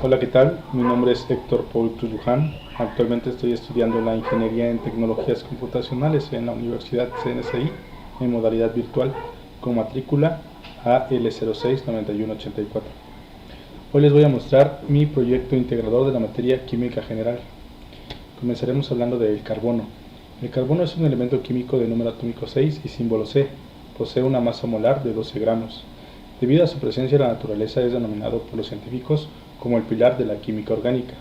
Hola, ¿qué tal? Mi nombre es Héctor Paul Luján. Actualmente estoy estudiando la Ingeniería en Tecnologías Computacionales en la Universidad CNSI en modalidad virtual con matrícula AL069184. Hoy les voy a mostrar mi proyecto integrador de la materia Química General. Comenzaremos hablando del carbono. El carbono es un elemento químico de número atómico 6 y símbolo C. Posee una masa molar de 12 gramos. Debido a su presencia en la naturaleza es denominado por los científicos como el pilar de la química orgánica.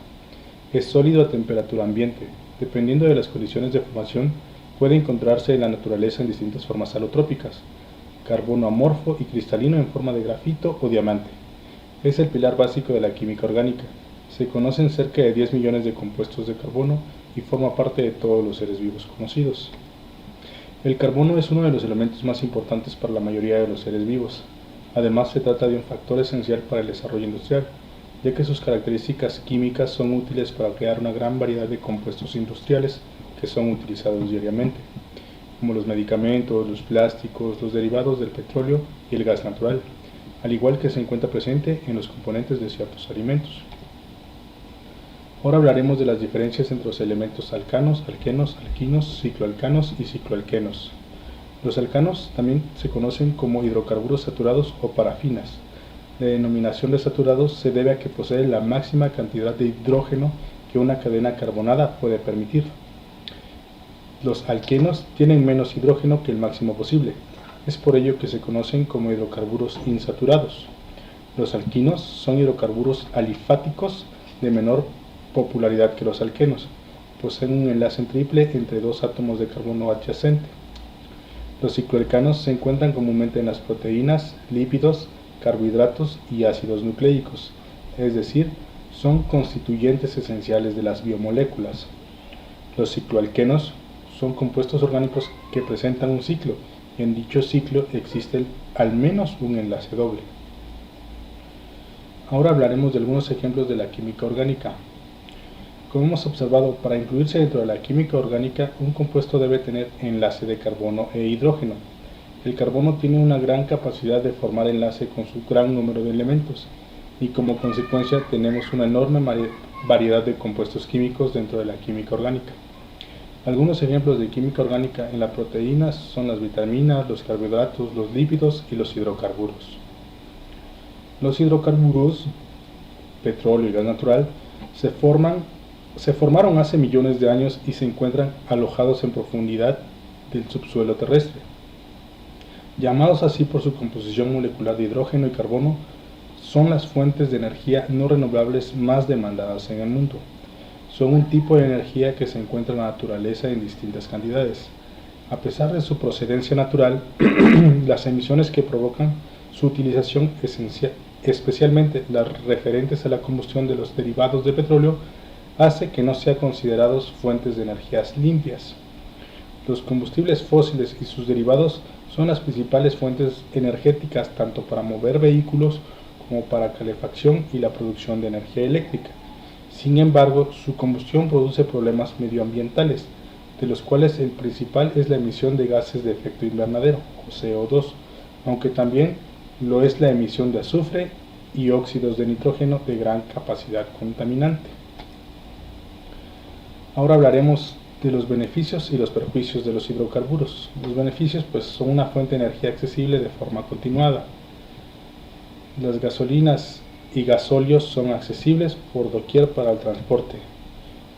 Es sólido a temperatura ambiente. Dependiendo de las condiciones de formación, puede encontrarse en la naturaleza en distintas formas alotrópicas, carbono amorfo y cristalino en forma de grafito o diamante. Es el pilar básico de la química orgánica. Se conocen cerca de 10 millones de compuestos de carbono y forma parte de todos los seres vivos conocidos. El carbono es uno de los elementos más importantes para la mayoría de los seres vivos. Además, se trata de un factor esencial para el desarrollo industrial, ya que sus características químicas son útiles para crear una gran variedad de compuestos industriales que son utilizados diariamente, como los medicamentos, los plásticos, los derivados del petróleo y el gas natural, al igual que se encuentra presente en los componentes de ciertos alimentos. Ahora hablaremos de las diferencias entre los elementos alcanos, alquenos, alquinos, cicloalcanos y cicloalquenos. Los alcanos también se conocen como hidrocarburos saturados o parafinas. La denominación de saturados se debe a que posee la máxima cantidad de hidrógeno que una cadena carbonada puede permitir. Los alquenos tienen menos hidrógeno que el máximo posible. Es por ello que se conocen como hidrocarburos insaturados. Los alquinos son hidrocarburos alifáticos de menor popularidad que los alquenos. Poseen un enlace en triple entre dos átomos de carbono adyacente. Los cicloalcanos se encuentran comúnmente en las proteínas, lípidos, carbohidratos y ácidos nucleicos, es decir, son constituyentes esenciales de las biomoléculas. Los cicloalquenos son compuestos orgánicos que presentan un ciclo, y en dicho ciclo existe al menos un enlace doble. Ahora hablaremos de algunos ejemplos de la química orgánica. Como hemos observado, para incluirse dentro de la química orgánica, un compuesto debe tener enlace de carbono e hidrógeno. El carbono tiene una gran capacidad de formar enlace con su gran número de elementos, y como consecuencia tenemos una enorme variedad de compuestos químicos dentro de la química orgánica. Algunos ejemplos de química orgánica en las proteínas son las vitaminas, los carbohidratos, los lípidos y los hidrocarburos. Los hidrocarburos, petróleo y gas natural, se formaron hace millones de años y se encuentran alojados en profundidad del subsuelo terrestre. Llamados así por su composición molecular de hidrógeno y carbono, son las fuentes de energía no renovables más demandadas en el mundo. Son un tipo de energía que se encuentra en la naturaleza en distintas cantidades. A pesar de su procedencia natural, las emisiones que provocan su utilización especialmente las referentes a la combustión de los derivados de petróleo, hace que no sean considerados fuentes de energías limpias. Los combustibles fósiles y sus derivados son las principales fuentes energéticas tanto para mover vehículos como para calefacción y la producción de energía eléctrica. Sin embargo, su combustión produce problemas medioambientales, de los cuales el principal es la emisión de gases de efecto invernadero, o CO2, aunque también lo es la emisión de azufre y óxidos de nitrógeno de gran capacidad contaminante. Ahora hablaremos de los beneficios y los perjuicios de los hidrocarburos. Los beneficios son una fuente de energía accesible de forma continuada. Las gasolinas y gasóleos son accesibles por doquier para el transporte.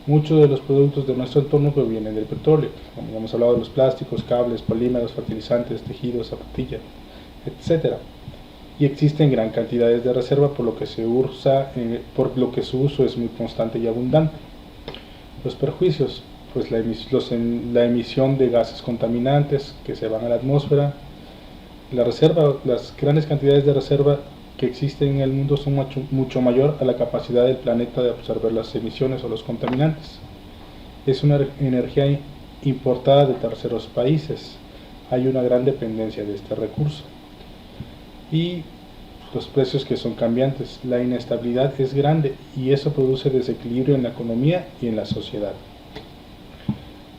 Muchos de los productos de nuestro entorno provienen del petróleo, como hemos hablado de los plásticos, cables, polímeros, fertilizantes, tejidos, zapatillas, etc. Y existen gran cantidades de reserva, por lo que su uso es muy constante y abundante. Los perjuicios, la emisión de gases contaminantes que se van a la atmósfera. Las grandes cantidades de reserva que existen en el mundo son mucho mayor a la capacidad del planeta de absorber las emisiones o los contaminantes. Es una energía importada de terceros países. Hay una gran dependencia de este recurso. Y los precios que son cambiantes. La inestabilidad es grande y eso produce desequilibrio en la economía y en la sociedad.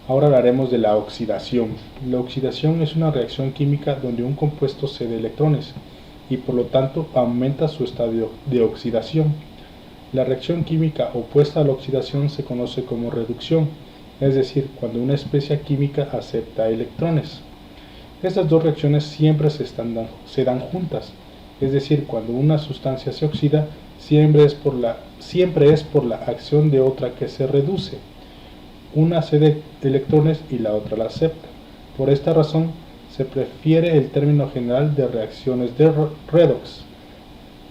Ahora hablaremos de la oxidación. La oxidación es una reacción química donde un compuesto cede electrones y por lo tanto aumenta su estado de oxidación. La reacción química opuesta a la oxidación se conoce como reducción, es decir, cuando una especie química acepta electrones. Estas dos reacciones siempre se dan juntas, es decir, cuando una sustancia se oxida, siempre es por la acción de otra que se reduce. Una cede electrones y la otra la acepta. Por esta razón, se prefiere el término general de reacciones de redox.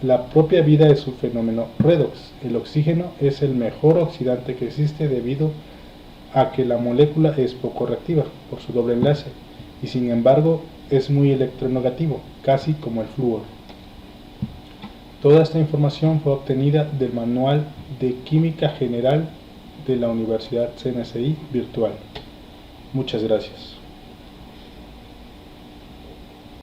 La propia vida es un fenómeno redox. El oxígeno es el mejor oxidante que existe debido a que la molécula es poco reactiva por su doble enlace y sin embargo es muy electronegativo, casi como el flúor. Toda esta información fue obtenida del Manual de Química General de la Universidad CNSI Virtual. Muchas gracias.